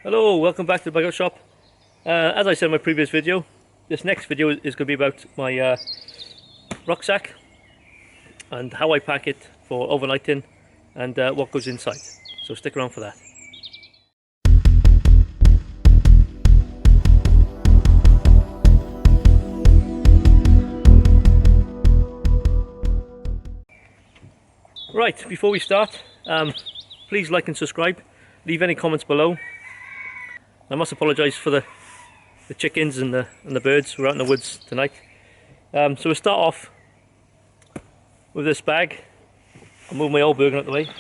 Hello, welcome back to the Bedroll shop. As I said in my previous video, this next video is going to be about my rucksack and how I pack it for overnighting and what goes inside. So stick around for that. Right, before we start, please like and subscribe. Leave any comments below. I must apologise for the chickens and the birds. We're out in the woods tonight. So we'll start off with this bag. I'll move my old Bergen out the way.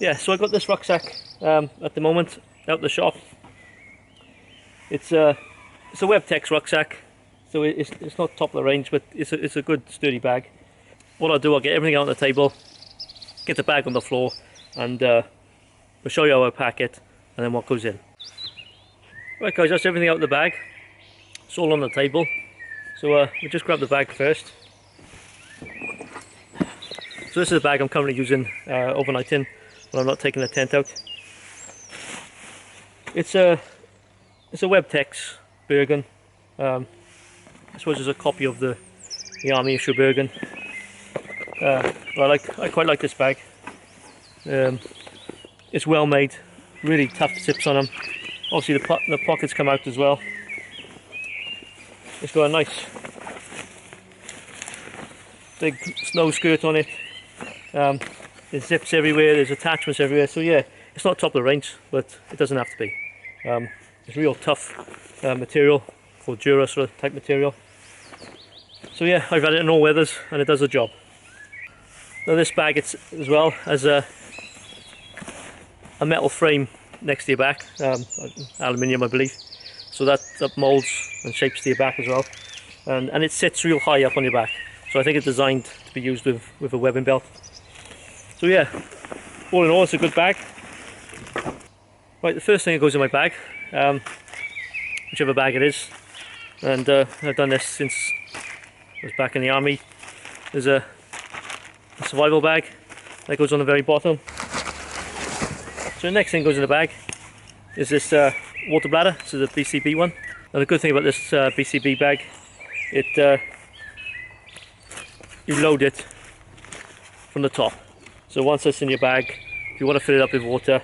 Yeah, so I got this rucksack at the moment out the shop. It's a Webtex rucksack, so it's not top of the range, but it's a good sturdy bag. What I'll do, I'll get everything out on the table, get the bag on the floor, and we'll show you how I pack it and then what goes in. Right guys, that's everything out of the bag. It's all on the table. So we'll just grab the bag first. So this is the bag I'm currently using overnighting when I'm not taking the tent out. It's a Webtex Bergen. I suppose it's a copy of the Msr Bergen. I quite like this bag. It's well made, really tough zips on them. Obviously the pockets come out as well. It's got a nice big snow skirt on it. There's zips everywhere, there's attachments everywhere, so yeah, it's not top of the range, but it doesn't have to be. It's real tough material, called Dura sort of type material. So yeah, I've had it in all weathers and it does the job. Now this bag as well has a metal frame next to your back, aluminium I believe, so that moulds and shapes to your back as well, and it sits real high up on your back, so I think it's designed to be used with a webbing belt. So yeah, all in all it's a good bag. Right, the first thing that goes in my bag, whichever bag it is, and I've done this since I was back in the army, there's a survival bag that goes on the very bottom. So the next thing goes in the bag is this water bladder. This is a BCB one. Now the good thing about this BCB bag, you load it from the top. So once it's in your bag, if you want to fill it up with water,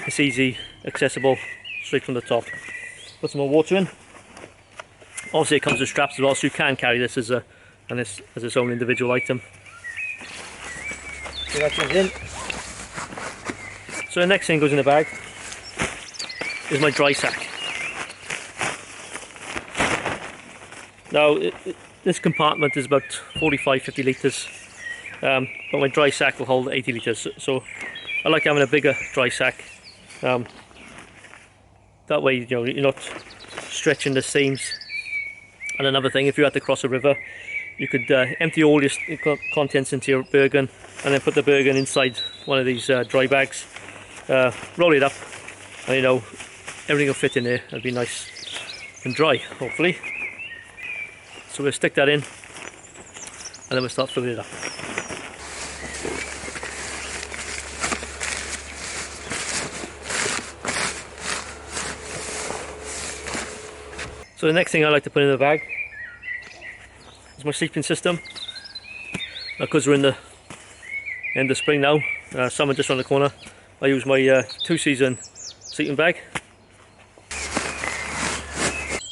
it's easy, accessible, straight from the top. Put some more water in. Obviously it comes with straps as well, so you can carry this as its own individual item. So that goes in. So the next thing goes in the bag is my dry sack. Now this compartment is about 45-50 litres, but my dry sack will hold 80 litres, so I like having a bigger dry sack. That way, you know, you're not stretching the seams. And another thing, if you had to cross a river, you could empty all your contents into your Bergen and then put the Bergen inside one of these dry bags, roll it up, and you know, everything will fit in there. It'll be nice and dry, hopefully. So we'll stick that in and then we'll start filling it up. So the next thing I like to put in the bag is my sleeping system. Now, because we're in the end of spring now, summer just around the corner, I use my 2-season sleeping bag.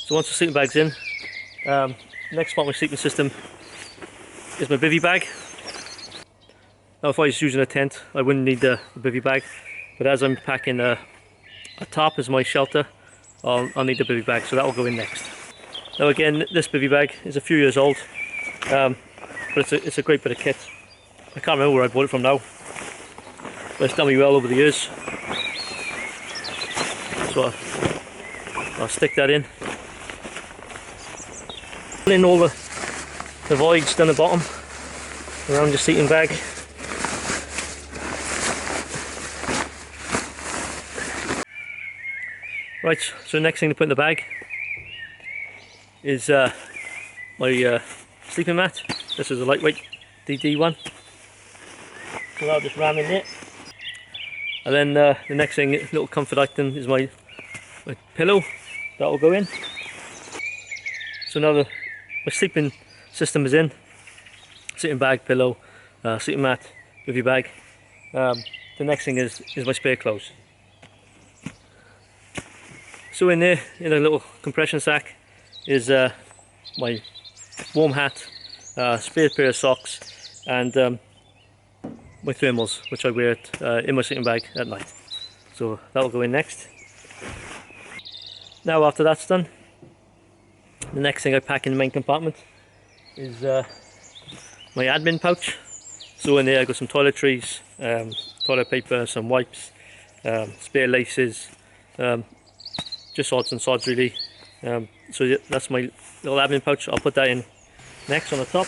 So once the sleeping bag's in, next part of my sleeping system is my bivvy bag. Now if I was using a tent, I wouldn't need the bivvy bag, but as I'm packing a tarp as my shelter, I'll need the bivvy bag, so that will go in next. Now again, this bivvy bag is a few years old, but it's a great bit of kit. I can't remember where I bought it from now, but it's done me well over the years. So I'll stick that in. Fill in all the voids down the bottom around the seating bag. Right, so the next thing to put in the bag is my sleeping mat. This is a lightweight DD one. So I'll just ram in there. And then the next thing, little comfort item, is my pillow. That will go in. So now my sleeping system is in. Sleeping bag, pillow, sleeping mat, with your bag. The next thing is my spare clothes. So in there, in a little compression sack, is my warm hat, spare pair of socks, and my thermals, which I wear in my sleeping bag at night. So that'll go in next. Now after that's done, the next thing I pack in the main compartment is my admin pouch. So in there I got some toiletries, toilet paper, some wipes, spare laces, just odds and sods really. So that's my little admin pouch. I'll put that in next on the top.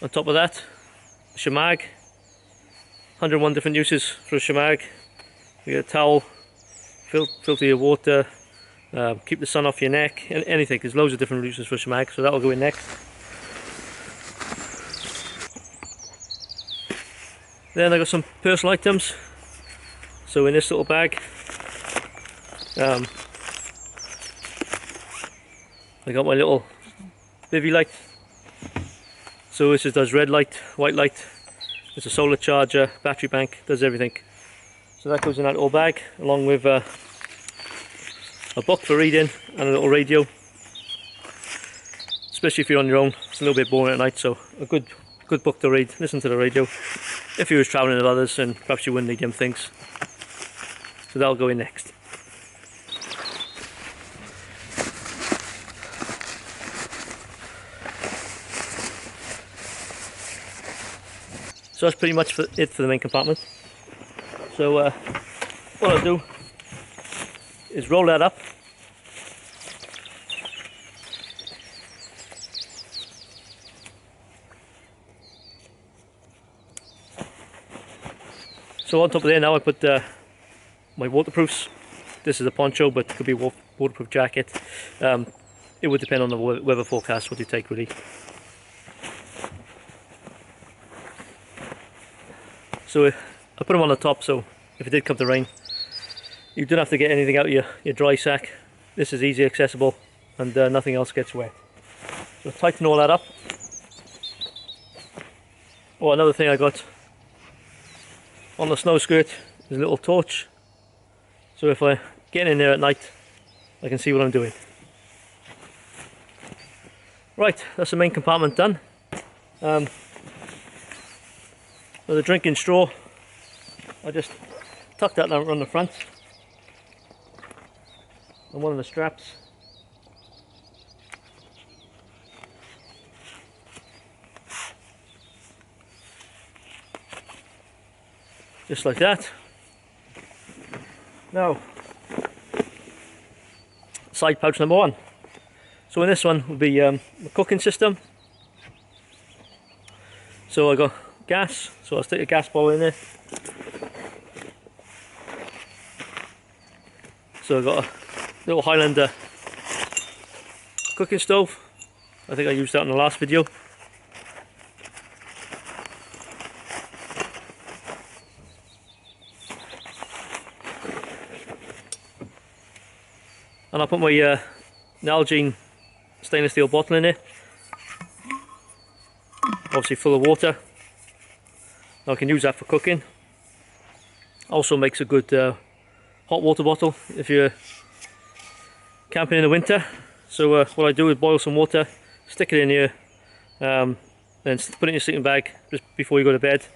On top of that, shamag. 101 different uses for a shamag. You get a towel, filter your water, keep the sun off your neck, anything. There's loads of different uses for a shamag, so that'll go in next. Then I got some personal items. So in this little bag, I got my little bivy light. So this does red light, white light. It's a solar charger, battery bank, does everything. So that goes in that little bag, along with a book for reading and a little radio. Especially if you're on your own, it's a little bit boring at night, so a good book to read. Listen to the radio. If you was travelling with others, and perhaps you wouldn't need them things. So that'll go in next. So that's pretty much it for the main compartment. So what I'll do is roll that up. So on top of there now I put my waterproofs. This is a poncho, but it could be a waterproof jacket. It would depend on the weather forecast what you take really. So I put them on the top, so if it did come to rain, you don't have to get anything out of your dry sack. This is easy accessible, and nothing else gets wet. So tighten all that up. Oh, another thing I got on the snow skirt is a little torch. So if I get in there at night, I can see what I'm doing. Right, that's the main compartment done. For the drinking straw, I just tuck that down on the front and one of the straps. Just like that. Now, side pouch number one. So in this one will be the cooking system. So I got gas, so I'll stick a gas bowl in there. So I've got a little Highlander cooking stove. I think I used that in the last video. And I'll put my Nalgene stainless steel bottle in there, obviously full of water. I can use that for cooking. Also makes a good hot water bottle if you're camping in the winter. So what I do is boil some water, stick it in here, then put it in your sleeping bag just before you go to bed,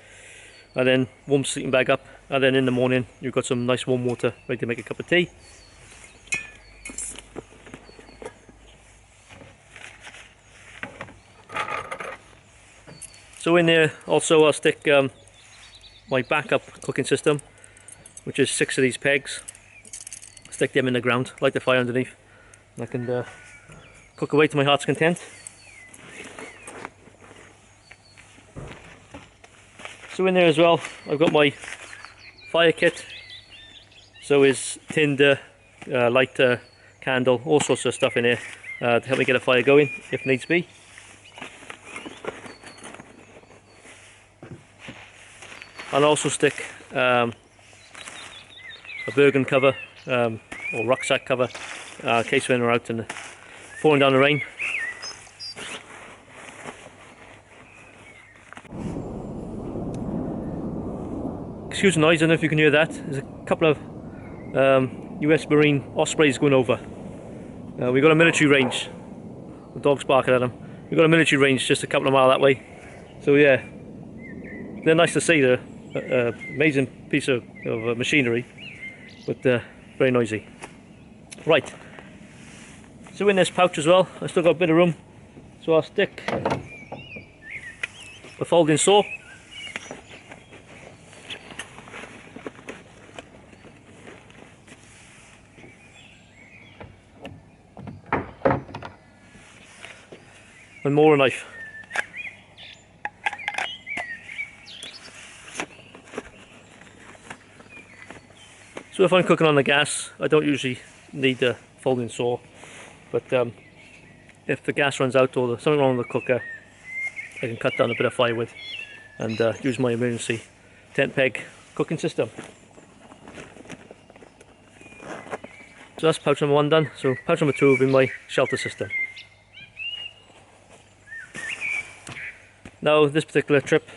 and then warm the sleeping bag up, and then in the morning you've got some nice warm water ready to make a cup of tea. So in there also I'll stick my backup cooking system, which is 6 of these pegs. Stick them in the ground, light the fire underneath, and I can cook away to my heart's content. So in there as well I've got my fire kit, so is tinder, lighter, candle, all sorts of stuff in here. to help me get a fire going if needs be. I'll also stick a Bergen cover or rucksack cover in case when we're out and pouring down the rain. Excuse the noise, I don't know if you can hear that. There's a couple of US Marine Ospreys going over. We've got a military range. The dog's barking at them. We've got a military range just a couple of miles that way. So yeah, they're nice to see. They're amazing piece of machinery, but very noisy. Right, so in this pouch as well, I still got a bit of room, so I'll stick the folding saw. And more a knife. So if I'm cooking on the gas, I don't usually need a folding saw, but if the gas runs out or there's something wrong with the cooker, I can cut down a bit of fire with and use my emergency tent peg cooking system. So that's pouch number 1 done. So pouch number 2 will be my shelter system. Now this particular trip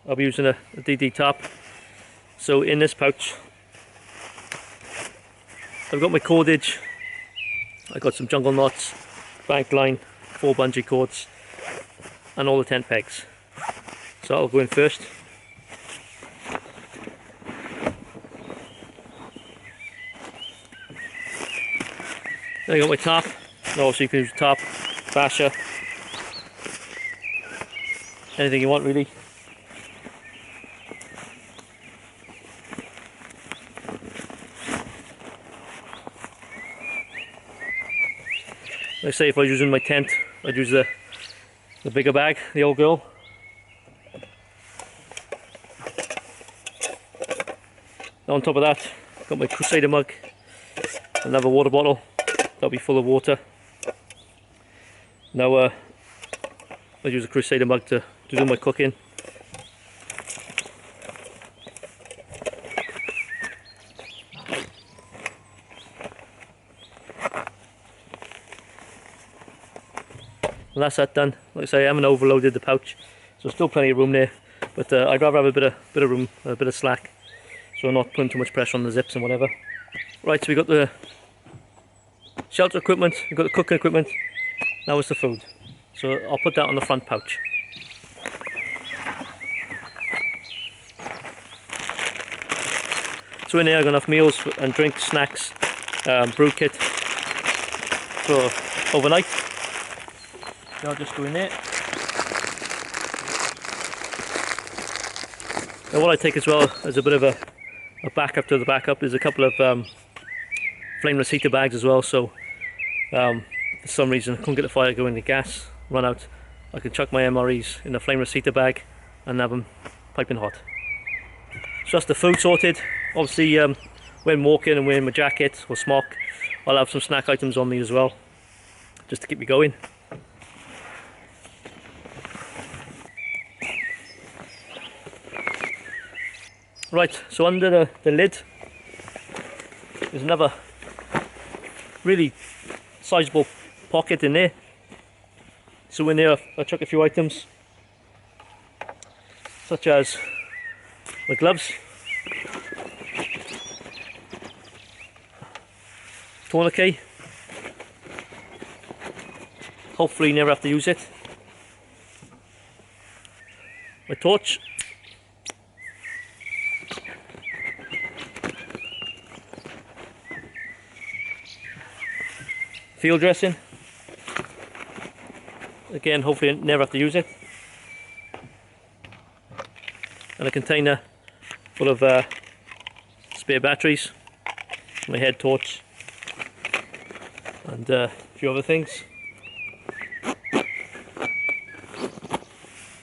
I'll be using a DD tarp. So in this pouch I've got my cordage, I've got some jungle knots, bank line, 4 bungee cords and all the tent pegs. So I'll go in first. Then I got my tarp. Now also you can use tarp, basher, anything you want really. Like I say, if I was using my tent, I'd use the bigger bag, the old girl. Now on top of that, I've got my Crusader mug, another water bottle, that'll be full of water. Now I use a Crusader mug to do my cooking. And that's that done. Like I say, I haven't overloaded the pouch, so still plenty of room there. But I'd rather have a bit of room, a bit of slack, so I'm not putting too much pressure on the zips and whatever. Right, so we got the shelter equipment, we've got the cooking equipment. Now it's the food. So I'll put that on the front pouch. So in there I've got enough meals and drinks, snacks, brew kit for overnight. I'll just go in there. And what I take as well as a bit of a backup to the backup is a couple of flameless heater bags as well, so for some reason I couldn't get the fire going, the gas run out, I can chuck my MREs in a flameless heater bag and have them piping hot. So that's the food sorted. Obviously when walking and wearing my jacket or smock, I'll have some snack items on me as well, just to keep me going. Right, so under the lid there's another really sizable pocket in there. So in there I chuck a few items, such as my gloves, tourniquet, hopefully never have to use it, my torch, field dressing, again hopefully never have to use it, and a container full of spare batteries, my head torch and a few other things.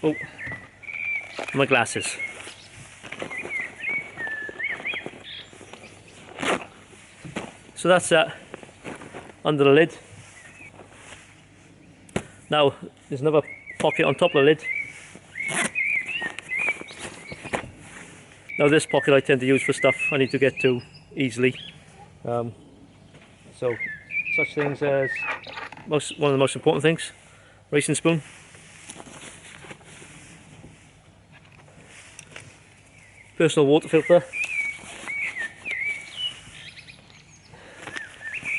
Oh, my glasses. So that's that under the lid. Now there's another pocket on top of the lid. Now this pocket I tend to use for stuff I need to get to easily. So such things as one of the most important things, racing spoon. Personal water filter.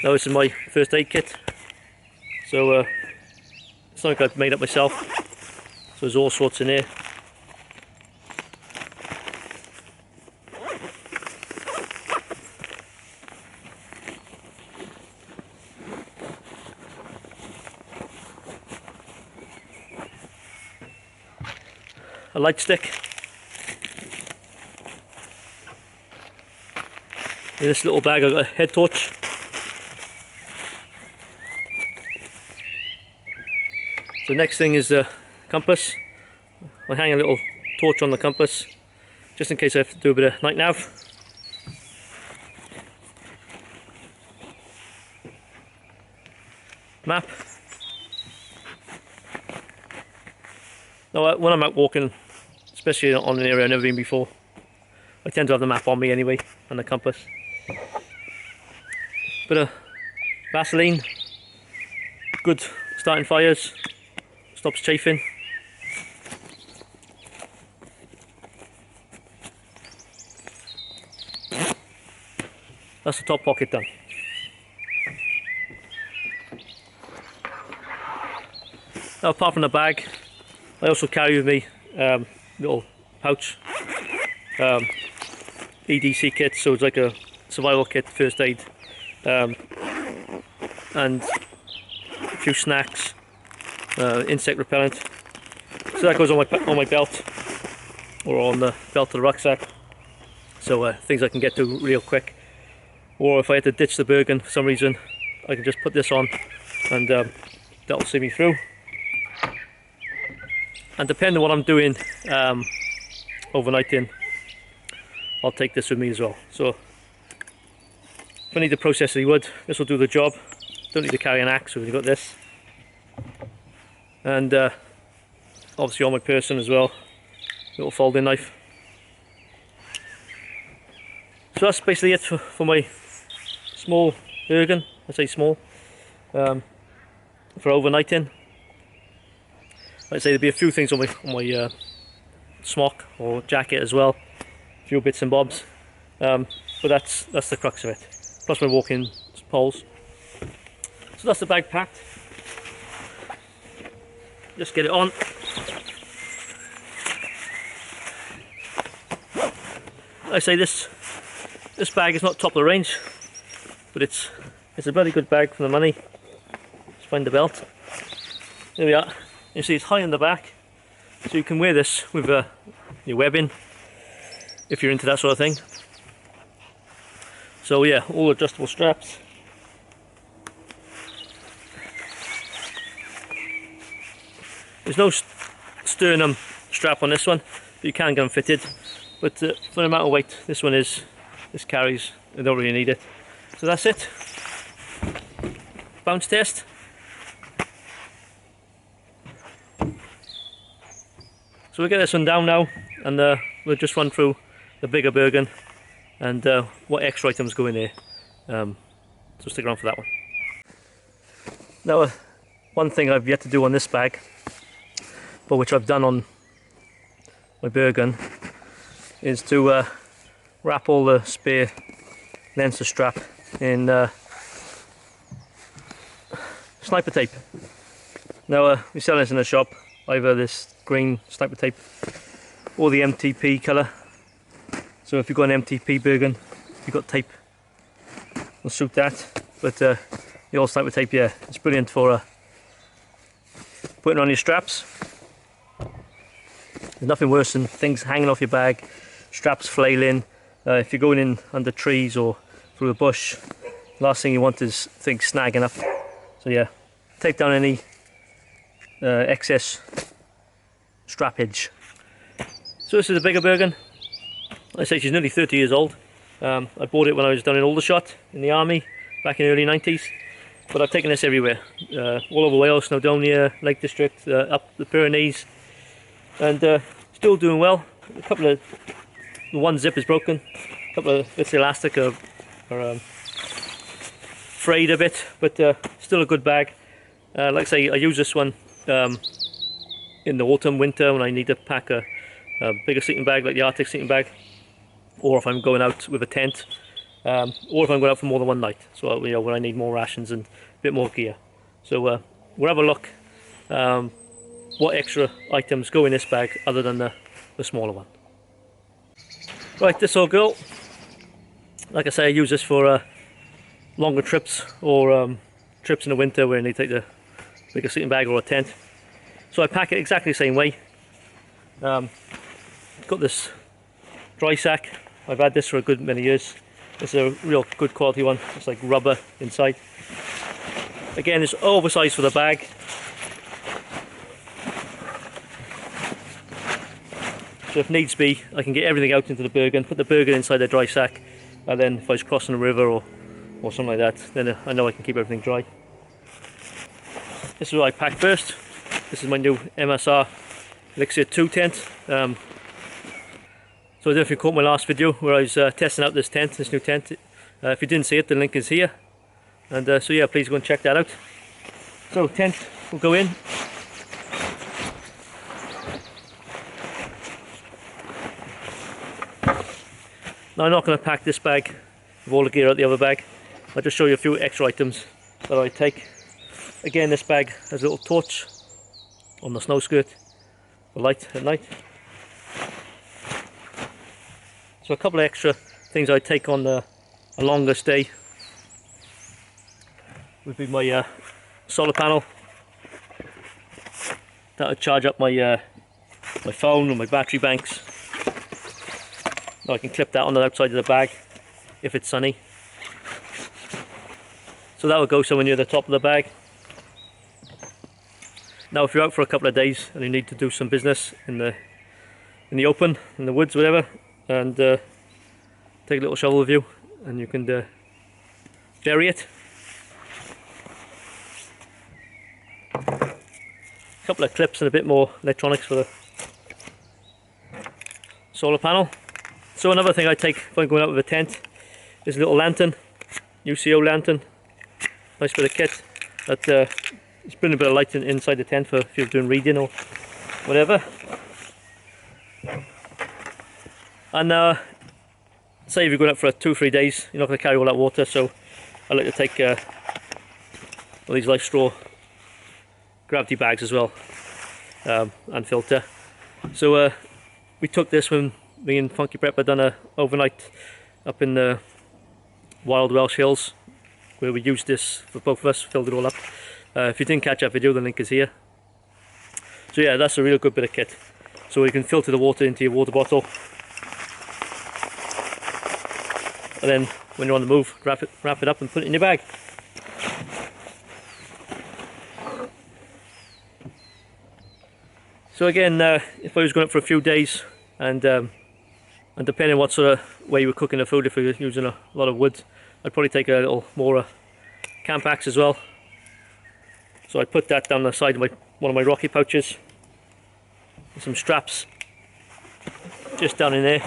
Now this is my first aid kit. So it's something I've made up myself. So there's all sorts in here. A light stick. In this little bag I've got a head torch. So next thing is the compass. I'll hang a little torch on the compass just in case I have to do a bit of night nav. Map. Now when I'm out walking, especially on an area I've never been before, I tend to have the map on me anyway, and the compass. Bit of Vaseline, good starting fires, stops chafing. That's the top pocket done. Now apart from the bag, I also carry with me little pouch, EDC kit, so it's like a survival kit, first aid, and a few snacks, insect repellent. So that goes on my belt, or on the belt of the rucksack. So things I can get to real quick. Or if I had to ditch the Bergen for some reason, I can just put this on, and that'll see me through. And depending on what I'm doing overnighting, I'll take this with me as well. So if I need to process any wood, this will do the job. Don't need to carry an axe, so we've got this. And obviously on my person as well, little folding knife. So that's basically it for my small Bergen. I say small, for overnighting. Like I say, there'll be a few things on my smock or jacket as well, a few bits and bobs, but that's the crux of it. Plus my walking poles. So that's the bag packed. Just get it on. Like I say, this bag is not top of the range, but it's a bloody good bag for the money. Let's find the belt. There we are. You see it's high in the back, so you can wear this with your webbing if you're into that sort of thing. So yeah, all adjustable straps. There's no sternum strap on this one, but you can get them fitted. But for the amount of weight this one is, this carries, I don't really need it. So that's it. Bounce test. So we'll get this one down now, and we'll just run through the bigger Bergen and what extra items go in here. So stick around for that one. Now one thing I've yet to do on this bag, but which I've done on my Bergen, is to wrap all the spare lengths of strap in sniper tape. Now we sell this in the shop, either this green sniper tape or the MTP colour. So if you've got an MTP Bergen, you've got tape, will suit that. But the old sniper tape, yeah, it's brilliant for putting on your straps. There's nothing worse than things hanging off your bag, straps flailing. If you're going in under trees or through a bush, last thing you want is things snagging up. So yeah, take down any excess strappage. So this is a bigger Bergen. I say she's nearly 30 years old. I bought it when I was down in Aldershot in the army back in the early 90s. but I've taken this everywhere, all over Wales, Snowdonia, Lake District, up the Pyrenees, and still doing well. A couple of, one zip is broken, a couple of bits of elastic are frayed a bit, but still a good bag. Like I say, I use this one in the autumn, winter, when I need to pack a bigger sleeping bag like the Arctic sleeping bag, or if I'm going out with a tent, or if I'm going out for more than one night, so you know, when I need more rations and a bit more gear. So we'll have a look what extra items go in this bag other than the smaller one. Right, this old girl, like I say, I use this for longer trips, or trips in the winter where I need to take the bigger sleeping bag or a tent. So I pack it exactly the same way. Got this dry sack. I've had this for a good many years. It's a real good quality one. It's like rubber inside. Again, it's oversized for the bag. So if needs be, I can get everything out into the Bergen, put the Bergen inside the dry sack, and then if I was crossing a river or something like that, then I know I can keep everything dry. This is what I pack first. This is my new Msr Elixir 2 tent. So I don't know if you caught my last video where I was testing out this tent, this new tent. If you didn't see it, the link is here. And so yeah, please go and check that out. So tent will go in. Now I'm not going to pack this bag with all the gear out the other bag. I'll just show you a few extra items that I take. Again, this bag has a little torch on the snow skirt for light at night. So a couple of extra things I take on a longer stay would be my solar panel. That would charge up my my phone or my battery banks. Now I can clip that on the outside of the bag if it's sunny. So that would go somewhere near the top of the bag. Now if you're out for a couple of days and you need to do some business in the open, in the woods, whatever, and take a little shovel with you, and you can bury it. A couple of clips and a bit more electronics for the solar panel. So another thing I take if I'm going out with a tent is a little lantern, UCO lantern, nice bit of kit that it's bringing a bit of light inside the tent for if you're doing reading or whatever. And say if you're going out for 2 or 3 days, you're not going to carry all that water, so I like to take all these light straw gravity bags as well, and filter. So we took this when me and Funky Prep had done a overnight up in the Wild Welsh Hills, where we used this for both of us, filled it all up. If you didn't catch that video, the link is here. So yeah, that's a real good bit of kit. So you can filter the water into your water bottle, and then when you're on the move, wrap it up and put it in your bag. So again, if I was going up for a few days, and depending on what sort of way you were cooking the food, if you're using a lot of wood, I'd probably take a little more camp axe as well. So I put that down the side of one of my rocky pouches, with some straps just down in there.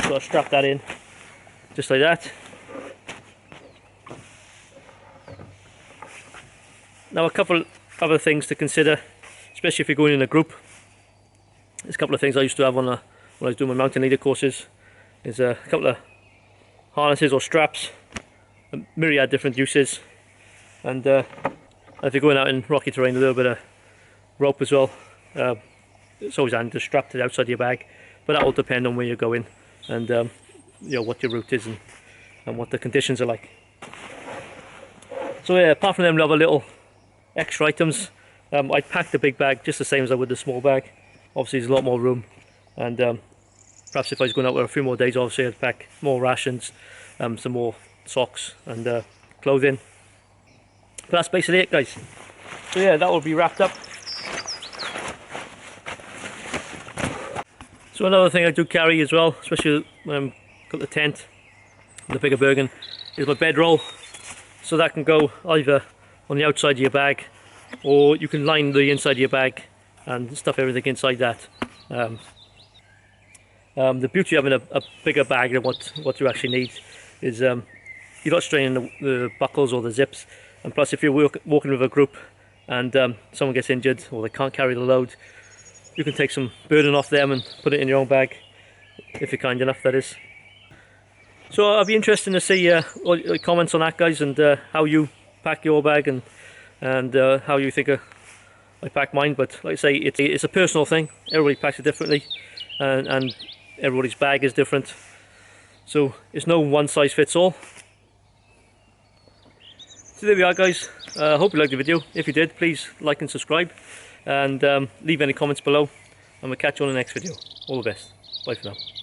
So I'll strap that in, just like that. Now a couple other things to consider, especially if you're going in a group. There's a couple of things I used to have on when I was doing my mountain leader courses. There's a couple of harnesses or straps, a myriad different uses. And if you're going out in rocky terrain, a little bit of rope as well. It's always handy to strap to the outside of your bag, but that will depend on where you're going and you know, what your route is and what the conditions are like. So yeah, apart from them other little extra items, I packed the big bag just the same as I would the small bag. Obviously there's a lot more room, and perhaps if I was going out for a few more days, obviously I'd pack more rations, some more socks and clothing. But that's basically it, guys. So yeah, that will be wrapped up. So another thing I do carry as well, especially when I've got the tent, the bigger Bergen, is my bedroll. so that can go either on the outside of your bag, or you can line the inside of your bag and stuff everything inside that. The beauty of having a bigger bag than what you actually need is you're not straining the buckles or the zips, and plus if you're walking with a group and someone gets injured or they can't carry the load, you can take some burden off them and put it in your own bag, if you're kind enough, that is. So I'll be interested to see all your comments on that, guys, and how you pack your bag and how you think I pack mine. But like I say, it's a personal thing. Everybody packs it differently, and everybody's bag is different. So it's no one size fits all. So there we are, guys. Hope you liked the video. If you did, please like and subscribe, and leave any comments below, and we'll catch you on the next video. All the best. Bye for now.